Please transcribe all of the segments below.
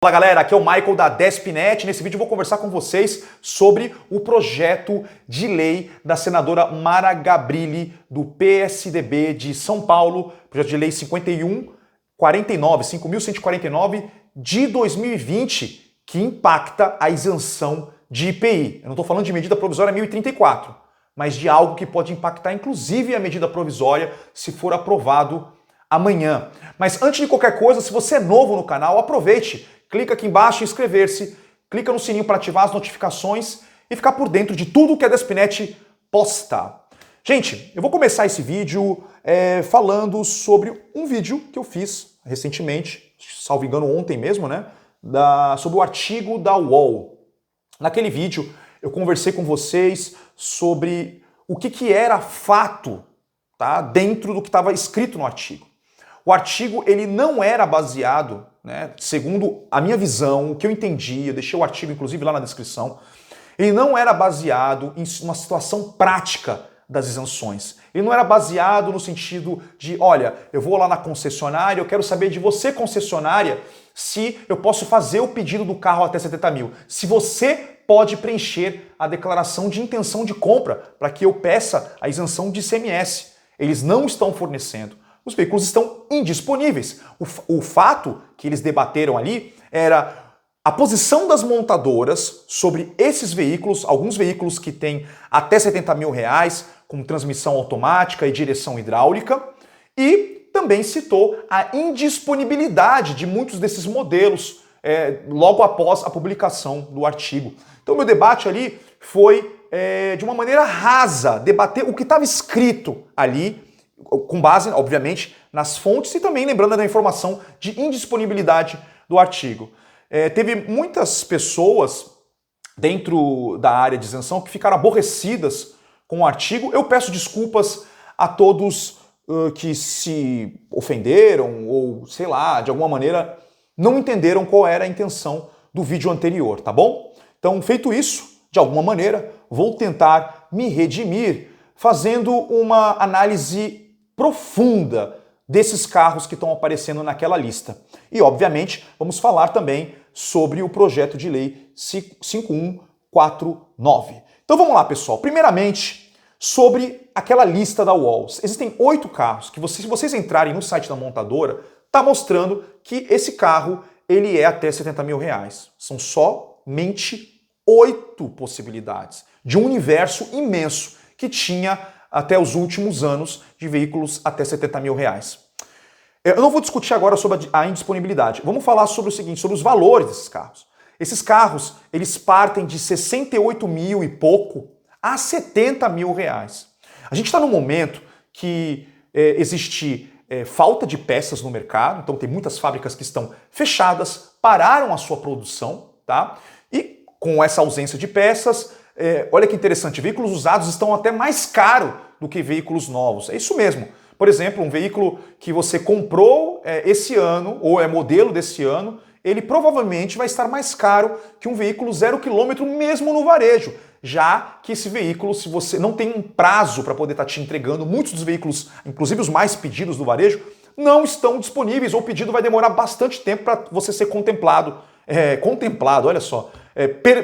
Fala galera, aqui é o Michael da Despnet. Nesse vídeo eu vou conversar com vocês sobre o projeto de lei da senadora Mara Gabrilli do PSDB de São Paulo, projeto de lei 5149 de 2020, que impacta a isenção de IPI. Eu não estou falando de medida provisória 1034, mas de algo que pode impactar inclusive a medida provisória se for aprovado amanhã. Mas antes de qualquer coisa, se você é novo no canal, aproveite. Clica aqui embaixo em inscrever-se, clica no sininho para ativar as notificações e ficar por dentro de tudo que a Despnet posta. Gente, eu vou começar esse vídeo falando sobre um vídeo que eu fiz recentemente, salvo engano ontem mesmo, né? Sobre o artigo da UOL. Naquele vídeo eu conversei com vocês sobre o que era fato, tá? Dentro do que estava escrito no artigo. O artigo ele não era baseado, né, segundo a minha visão, o que eu entendi, eu deixei o artigo inclusive lá na descrição, ele não era baseado em uma situação prática das isenções. Ele não era baseado no sentido de, olha, eu vou lá na concessionária, eu quero saber de você, concessionária, se eu posso fazer o pedido do carro até 70 mil. Se você pode preencher a declaração de intenção de compra para que eu peça a isenção de ICMS. Eles não estão fornecendo. Os veículos estão indisponíveis. O fato que eles debateram ali era a posição das montadoras sobre esses veículos, alguns veículos que têm até 70 mil reais, com transmissão automática e direção hidráulica, e também citou a indisponibilidade de muitos desses modelos logo após a publicação do artigo. Então, meu debate ali foi, de uma maneira rasa, debater o que estava escrito ali, com base, obviamente, nas fontes e também lembrando da informação de indisponibilidade do artigo. Teve muitas pessoas dentro da área de isenção que ficaram aborrecidas com o artigo. Eu peço desculpas a todos que se ofenderam ou, sei lá, de alguma maneira não entenderam qual era a intenção do vídeo anterior, tá bom? Então, feito isso, de alguma maneira, vou tentar me redimir fazendo uma análise profunda desses carros que estão aparecendo naquela lista. E, obviamente, vamos falar também sobre o projeto de lei 5149. Então vamos lá, pessoal. Primeiramente, sobre aquela lista da UOL. Existem 8 carros que, se vocês entrarem no site da montadora, está mostrando que esse carro ele é até 70 mil reais. São somente 8 possibilidades de um universo imenso que tinha até os últimos anos de veículos até 70 mil reais. Eu não vou discutir agora sobre a indisponibilidade. Vamos falar sobre o seguinte, sobre os valores desses carros. Esses carros, eles partem de 68 mil e pouco a 70 mil reais. A gente está num momento que existe falta de peças no mercado, então tem muitas fábricas que estão fechadas, pararam a sua produção, tá? E com essa ausência de peças, olha que interessante, veículos usados estão até mais caros do que veículos novos. É isso mesmo. Por exemplo, um veículo que você comprou esse ano, ou é modelo desse ano, ele provavelmente vai estar mais caro que um veículo 0 km mesmo no varejo, já que esse veículo, se você não tem um prazo para poder estar te entregando, muitos dos veículos, inclusive os mais pedidos do varejo, não estão disponíveis, ou o pedido vai demorar bastante tempo para você ser contemplado, olha só,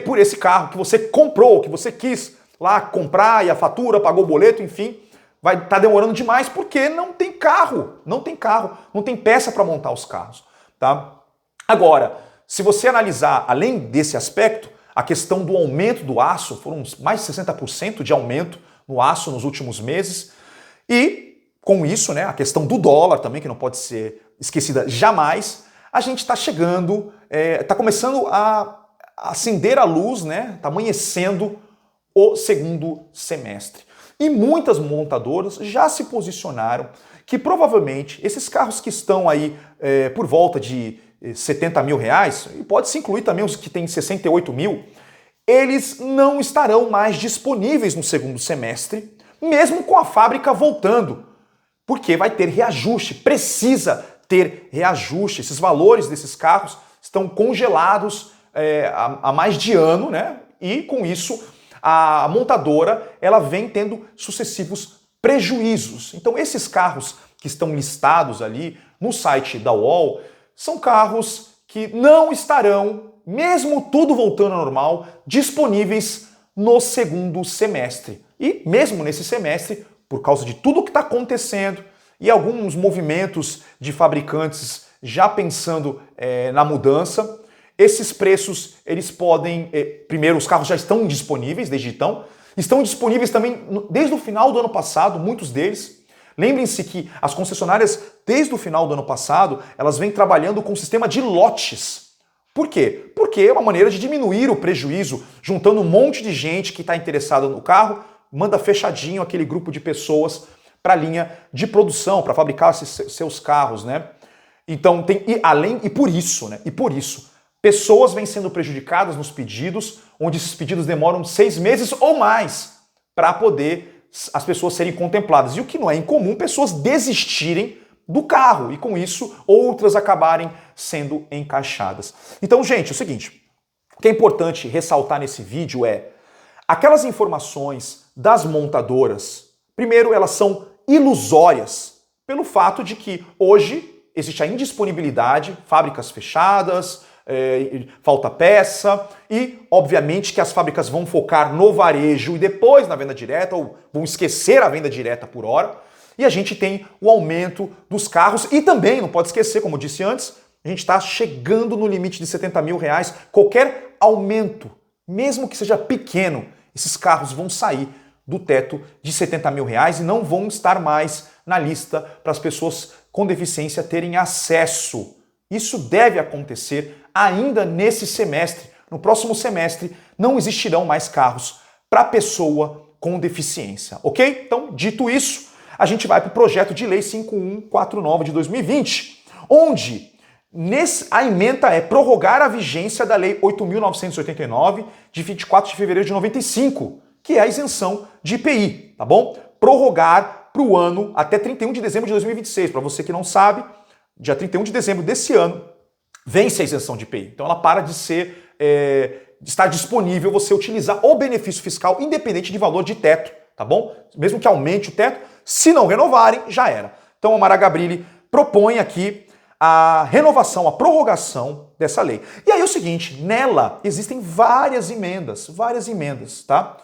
por esse carro que você comprou, que você quis lá comprar e a fatura, pagou o boleto, enfim, vai estar demorando demais porque não tem carro, não tem peça para montar os carros, tá? Agora, se você analisar, além desse aspecto, a questão do aumento do aço, foram mais de 60% de aumento no aço nos últimos meses, e com isso, né, a questão do dólar também, que não pode ser esquecida jamais, a gente está chegando, está começando a acender a luz, né, está amanhecendo o segundo semestre. E muitas montadoras já se posicionaram que provavelmente esses carros que estão aí por volta de 70 mil reais, e pode-se incluir também os que têm 68 mil, eles não estarão mais disponíveis no segundo semestre, mesmo com a fábrica voltando, porque vai ter reajuste, precisa ter reajuste. Esses valores desses carros estão congelados há mais de ano, né? E com isso a montadora ela vem tendo sucessivos prejuízos. Então esses carros que estão listados ali no site da UOL são carros que não estarão, mesmo tudo voltando ao normal, disponíveis no segundo semestre. E mesmo nesse semestre, por causa de tudo que está acontecendo e alguns movimentos de fabricantes já pensando na mudança, esses preços, eles podem... primeiro, os carros já estão disponíveis desde então, estão disponíveis também desde o final do ano passado, muitos deles. Lembrem-se que as concessionárias, desde o final do ano passado, elas vêm trabalhando com um sistema de lotes. Por quê? Porque é uma maneira de diminuir o prejuízo, juntando um monte de gente que está interessada no carro, manda fechadinho aquele grupo de pessoas para a linha de produção, para fabricar seus carros, né? Então, por isso, pessoas vêm sendo prejudicadas nos pedidos, onde esses pedidos demoram 6 meses ou mais para poder as pessoas serem contempladas. E o que não é incomum, pessoas desistirem do carro e com isso outras acabarem sendo encaixadas. Então, gente, é o seguinte, o que é importante ressaltar nesse vídeo é aquelas informações das montadoras, primeiro, elas são ilusórias pelo fato de que hoje existe a indisponibilidade, fábricas fechadas, falta peça e, obviamente, que as fábricas vão focar no varejo e depois na venda direta, ou vão esquecer a venda direta por hora. E a gente tem o aumento dos carros e também, não pode esquecer, como eu disse antes, a gente está chegando no limite de 70 mil reais. Qualquer aumento, mesmo que seja pequeno, esses carros vão sair do teto de 70 mil reais e não vão estar mais na lista para as pessoas com deficiência terem acesso. Isso deve acontecer ainda nesse semestre. No próximo semestre não existirão mais carros para pessoa com deficiência, ok? Então, dito isso, a gente vai para o projeto de lei 5149 de 2020, onde a ementa é prorrogar a vigência da lei 8.989 de 24 de fevereiro de 95, que é a isenção de IPI, tá bom? Prorrogar para o ano até 31 de dezembro de 2026. Para você que não sabe, dia 31 de dezembro desse ano, vence a isenção de IPI. Então ela para de estar disponível você utilizar o benefício fiscal independente de valor de teto, tá bom? Mesmo que aumente o teto, se não renovarem, já era. Então a Mara Gabrilli propõe aqui a renovação, a prorrogação dessa lei. E aí é o seguinte, nela existem várias emendas, tá?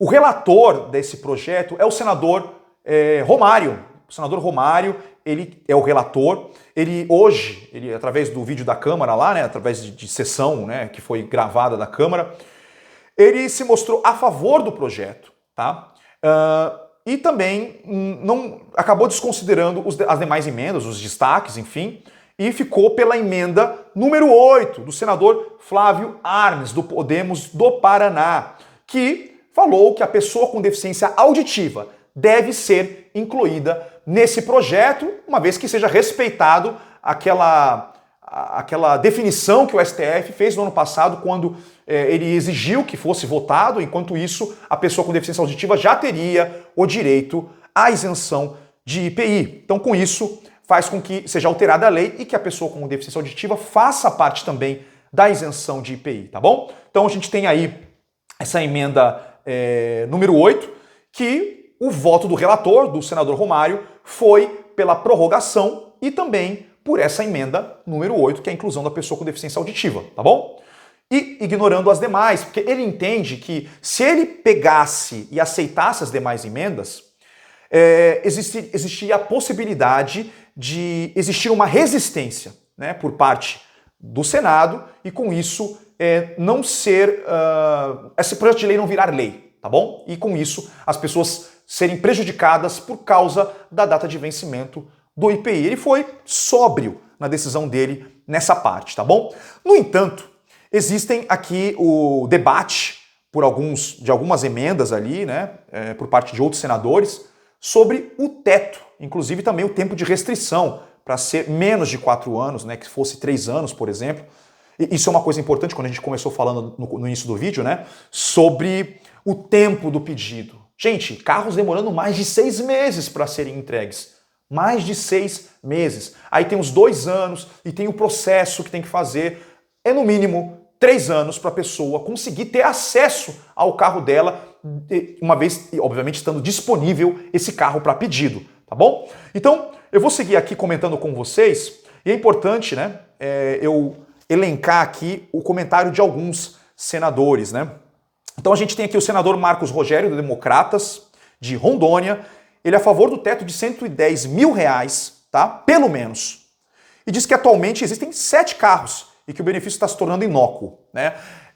O relator desse projeto é o senador Romário. O senador Romário, ele é o relator, ele através do vídeo da Câmara lá, né, através de sessão, né, que foi gravada da Câmara, ele se mostrou a favor do projeto, tá? E também não acabou desconsiderando as demais emendas, os destaques, enfim, e ficou pela emenda número 8 do senador Flávio Arnes, do Podemos do Paraná, que falou que a pessoa com deficiência auditiva deve ser incluída nesse projeto, uma vez que seja respeitado aquela definição que o STF fez no ano passado, quando ele exigiu que fosse votado, enquanto isso a pessoa com deficiência auditiva já teria o direito à isenção de IPI. Então, com isso, faz com que seja alterada a lei e que a pessoa com deficiência auditiva faça parte também da isenção de IPI, tá bom? Então, a gente tem aí essa emenda número 8, que o voto do relator, do senador Romário, foi pela prorrogação e também por essa emenda número 8, que é a inclusão da pessoa com deficiência auditiva, tá bom? E ignorando as demais, porque ele entende que se ele pegasse e aceitasse as demais emendas, existiria a possibilidade de existir uma resistência, né, por parte do Senado e com isso não ser... esse projeto de lei não virar lei, tá bom? E com isso as pessoas serem prejudicadas por causa da data de vencimento do IPI. Ele foi sóbrio na decisão dele nessa parte, tá bom? No entanto, existem aqui o debate de algumas emendas ali, né, por parte de outros senadores, sobre o teto, inclusive também o tempo de restrição, para ser menos de 4 anos, né, que fosse 3 anos, por exemplo. E isso é uma coisa importante quando a gente começou falando no início do vídeo, né, sobre o tempo do pedido. Gente, carros demorando mais de 6 meses para serem entregues. Mais de 6 meses. Aí tem os 2 anos e tem o processo que tem que fazer. É no mínimo 3 anos para a pessoa conseguir ter acesso ao carro dela, uma vez, obviamente, estando disponível esse carro para pedido, tá bom? Então, eu vou seguir aqui comentando com vocês E é importante, né, eu elencar aqui o comentário de alguns senadores, né? Então a gente tem aqui o senador Marcos Rogério, do Democratas, de Rondônia. Ele é a favor do teto de R$110 mil, tá? Pelo menos. E diz que atualmente existem 7 carros e que o benefício está se tornando inócuo, né?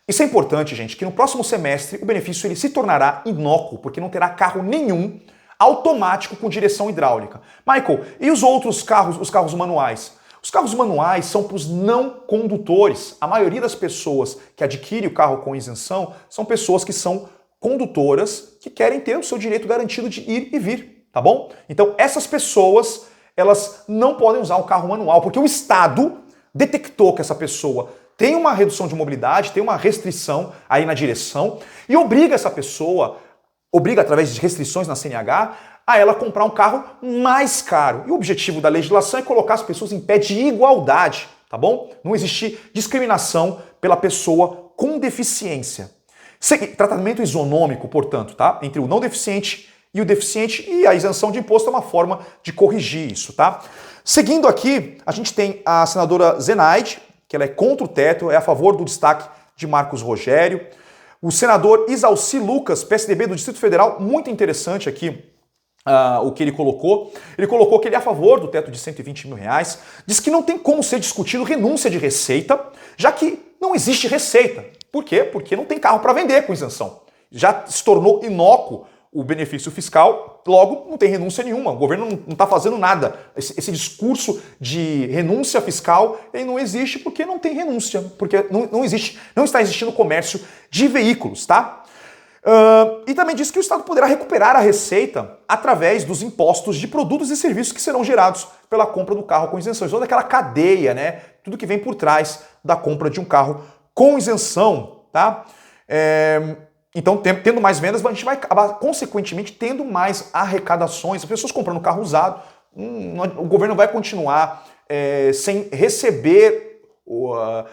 Isso é importante, gente, que no próximo semestre o benefício ele se tornará inócuo, porque não terá carro nenhum automático com direção hidráulica. Michael, e os outros carros, os carros manuais? Os carros manuais são para os não condutores. A maioria das pessoas que adquire o carro com isenção são pessoas que são condutoras que querem ter o seu direito garantido de ir e vir, tá bom? Então essas pessoas, elas não podem usar o carro manual, porque o Estado detectou que essa pessoa tem uma redução de mobilidade, tem uma restrição aí na direção e obriga essa pessoa, obriga através de restrições na CNH, a ela comprar um carro mais caro. E o objetivo da legislação é colocar as pessoas em pé de igualdade, tá bom? Não existir discriminação pela pessoa com deficiência. Tratamento isonômico, portanto, tá? Entre o não deficiente e o deficiente, e a isenção de imposto é uma forma de corrigir isso, tá? Seguindo aqui, a gente tem a senadora Zenaide, que ela é contra o teto, é a favor do destaque de Marcos Rogério. O senador Isalci Lucas, PSDB do Distrito Federal, muito interessante aqui o que ele colocou. Ele colocou que ele é a favor do teto de R$120 mil, diz que não tem como ser discutido renúncia de receita, já que não existe receita. Por quê? Porque não tem carro para vender com isenção. Já se tornou inócuo o benefício fiscal, logo não tem renúncia nenhuma. O governo não está fazendo nada. Esse discurso de renúncia fiscal ele não existe porque não tem renúncia, porque não está existindo comércio de veículos, tá? E também diz que o Estado poderá recuperar a receita através dos impostos de produtos e serviços que serão gerados pela compra do carro com isenção. Toda aquela cadeia, né? Tudo que vem por trás da compra de um carro com isenção, tá? Então, tendo mais vendas, a gente vai acabar, consequentemente, tendo mais arrecadações. As pessoas comprando carro usado, o governo vai continuar sem receber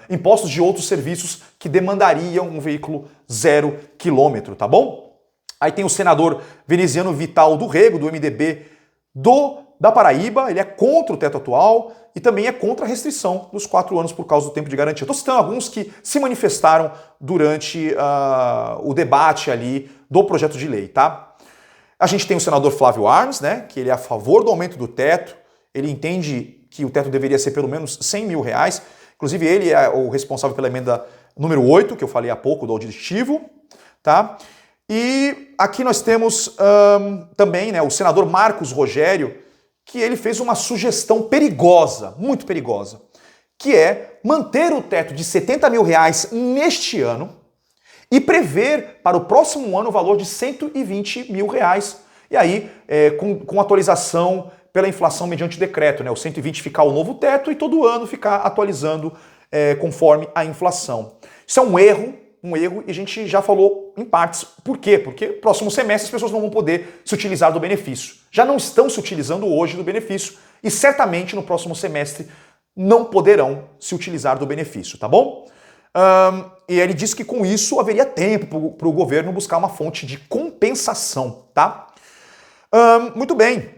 impostos de outros serviços que demandariam um veículo 0 quilômetro, tá bom? Aí tem o senador Veneziano Vital do Rego, do MDB da Paraíba, ele é contra o teto atual e também é contra a restrição dos 4 anos por causa do tempo de garantia. Estou citando alguns que se manifestaram durante o debate ali do projeto de lei, tá? A gente tem o senador Flávio Arnes, né, que ele é a favor do aumento do teto, ele entende que o teto deveria ser pelo menos R$100 mil, inclusive ele é o responsável pela emenda número 8, que eu falei há pouco, do auditivo, tá? E aqui nós temos também, né, o senador Marcos Rogério, que ele fez uma sugestão perigosa, muito perigosa, que é manter o teto de R$70 mil neste ano e prever para o próximo ano o valor de R$120 mil. E aí, com atualização pela inflação mediante decreto, né? O 120 ficar o novo teto e todo ano ficar atualizando conforme a inflação. Isso é um erro e a gente já falou em partes. Por quê? Porque no próximo semestre as pessoas não vão poder se utilizar do benefício. Já não estão se utilizando hoje do benefício e certamente no próximo semestre não poderão se utilizar do benefício, tá bom? E ele disse que com isso haveria tempo para o governo buscar uma fonte de compensação, tá? Muito bem.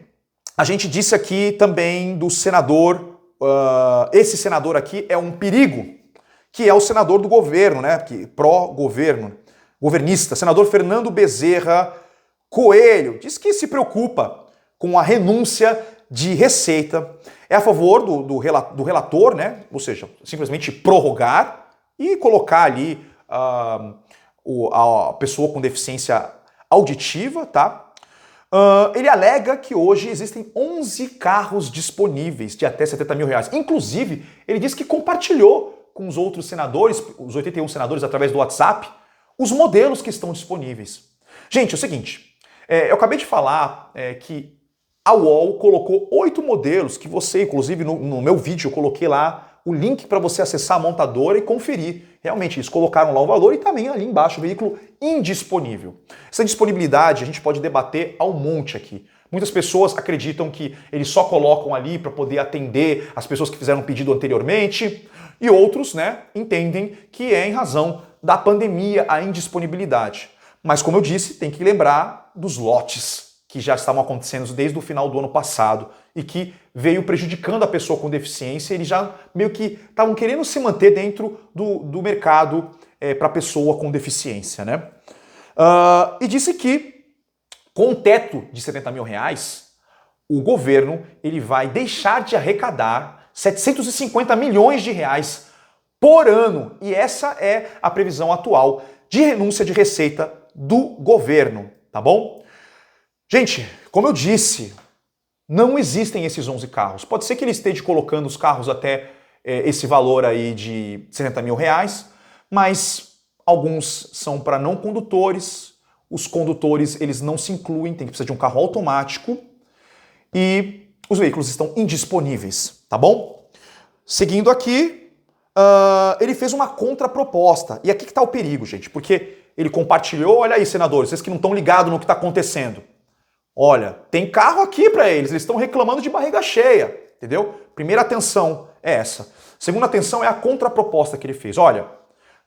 A gente disse aqui também do senador, esse senador aqui é um perigo, que é o senador do governo, né? Que pró-governo, governista, senador Fernando Bezerra Coelho, diz que se preocupa com a renúncia de receita, é a favor do relator, né? Ou seja, simplesmente prorrogar e colocar ali a pessoa com deficiência auditiva, tá? Ele alega que hoje existem 11 carros disponíveis de até R$70 mil. Inclusive, ele diz que compartilhou com os outros senadores, os 81 senadores, através do WhatsApp, os modelos que estão disponíveis. Gente, é o seguinte, eu acabei de falar que a UOL colocou 8 modelos que você, inclusive no meu vídeo, eu coloquei lá o link para você acessar a montadora e conferir. Realmente, eles colocaram lá o valor e também ali embaixo o veículo indisponível. Essa disponibilidade a gente pode debater ao monte aqui. Muitas pessoas acreditam que eles só colocam ali para poder atender as pessoas que fizeram o pedido anteriormente e outros, né, entendem que é em razão da pandemia a indisponibilidade. Mas como eu disse, tem que lembrar dos lotes que já estavam acontecendo desde o final do ano passado e que veio prejudicando a pessoa com deficiência. Eles já meio que estavam querendo se manter dentro do mercado para a pessoa com deficiência, né? E disse que com um teto de 70 mil reais, o governo ele vai deixar de arrecadar 750 milhões de reais por ano. E essa é a previsão atual de renúncia de receita do governo, tá bom? Gente, como eu disse, não existem esses 11 carros. Pode ser que ele esteja colocando os carros até esse valor aí de 70 mil reais, mas alguns são para não condutores, os condutores eles não se incluem, tem que precisar de um carro automático e os veículos estão indisponíveis, tá bom? Seguindo aqui, ele fez uma contraproposta. E aqui que está o perigo, gente, porque ele compartilhou, olha aí, senadores, vocês que não estão ligados no que está acontecendo. Olha, tem carro aqui para eles estão reclamando de barriga cheia, entendeu? Primeira atenção é essa. Segunda atenção é a contraproposta que ele fez. Olha,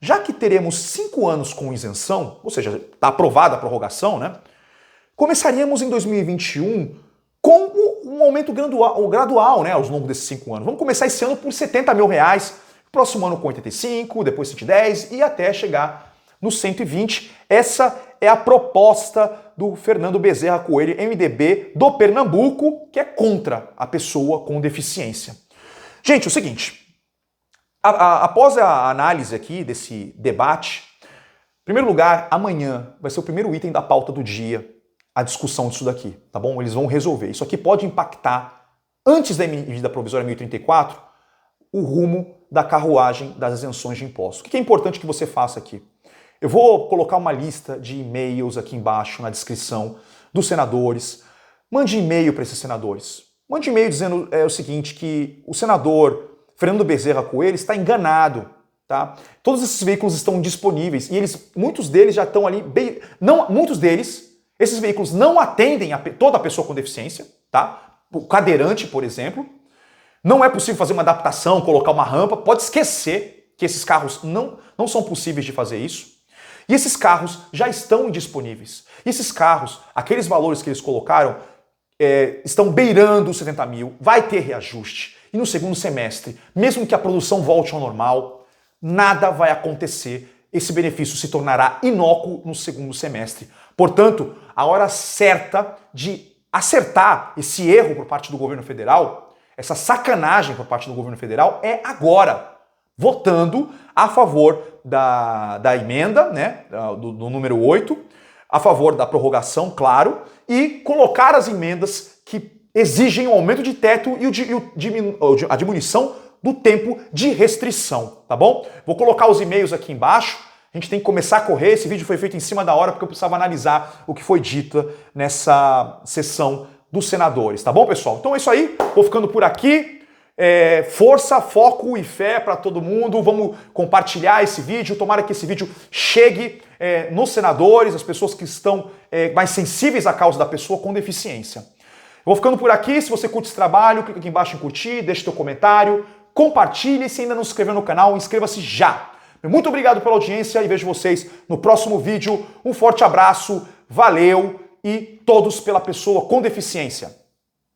já que teremos 5 anos com isenção, ou seja, está aprovada a prorrogação, né? Começaríamos em 2021 com um aumento gradual, né, ao longo desses 5 anos. Vamos começar esse ano por 70 mil reais, próximo ano com 85, depois 110 e até chegar no 120. Essa é a proposta do Fernando Bezerra Coelho, MDB do Pernambuco, que é contra a pessoa com deficiência. Gente, é o seguinte, após a análise aqui desse debate, em primeiro lugar, amanhã vai ser o primeiro item da pauta do dia, a discussão disso daqui, tá bom? Eles vão resolver. Isso aqui pode impactar, antes da medida provisória 1034, o rumo da carruagem das isenções de impostos. O que é importante que você faça aqui? Eu vou colocar uma lista de e-mails aqui embaixo na descrição dos senadores. Mande e-mail para esses senadores. Mande e-mail dizendo o seguinte, que o senador Fernando Bezerra Coelho está enganado, tá? Todos esses veículos estão disponíveis e muitos deles já estão ali, esses veículos não atendem a toda a pessoa com deficiência, tá? O cadeirante, por exemplo. Não é possível fazer uma adaptação, colocar uma rampa. Pode esquecer que esses carros não são possíveis de fazer isso. E esses carros já estão indisponíveis. E esses carros, aqueles valores que eles colocaram, estão beirando os 70 mil. Vai ter reajuste. E no segundo semestre, mesmo que a produção volte ao normal, nada vai acontecer. Esse benefício se tornará inócuo no segundo semestre. Portanto, a hora certa de acertar esse erro por parte do governo federal, essa sacanagem por parte do governo federal é agora, votando a favor da emenda, né, do número 8, a favor da prorrogação, claro, e colocar as emendas que exigem o aumento de teto e a diminuição do tempo de restrição, tá bom? Vou colocar os e-mails aqui embaixo. A gente tem que começar a correr. Esse vídeo foi feito em cima da hora porque eu precisava analisar o que foi dito nessa sessão dos senadores, tá bom, pessoal? Então é isso aí, vou ficando por aqui. Força, foco e fé para todo mundo. Vamos compartilhar esse vídeo. Tomara que esse vídeo chegue nos senadores, as pessoas que estão mais sensíveis à causa da pessoa com deficiência. Vou ficando por aqui. Se você curte esse trabalho, clica aqui embaixo em curtir, deixa seu comentário, compartilhe. Se ainda não se inscreveu no canal, inscreva-se já. Muito obrigado pela audiência e vejo vocês no próximo vídeo. Um forte abraço, valeu e todos pela pessoa com deficiência.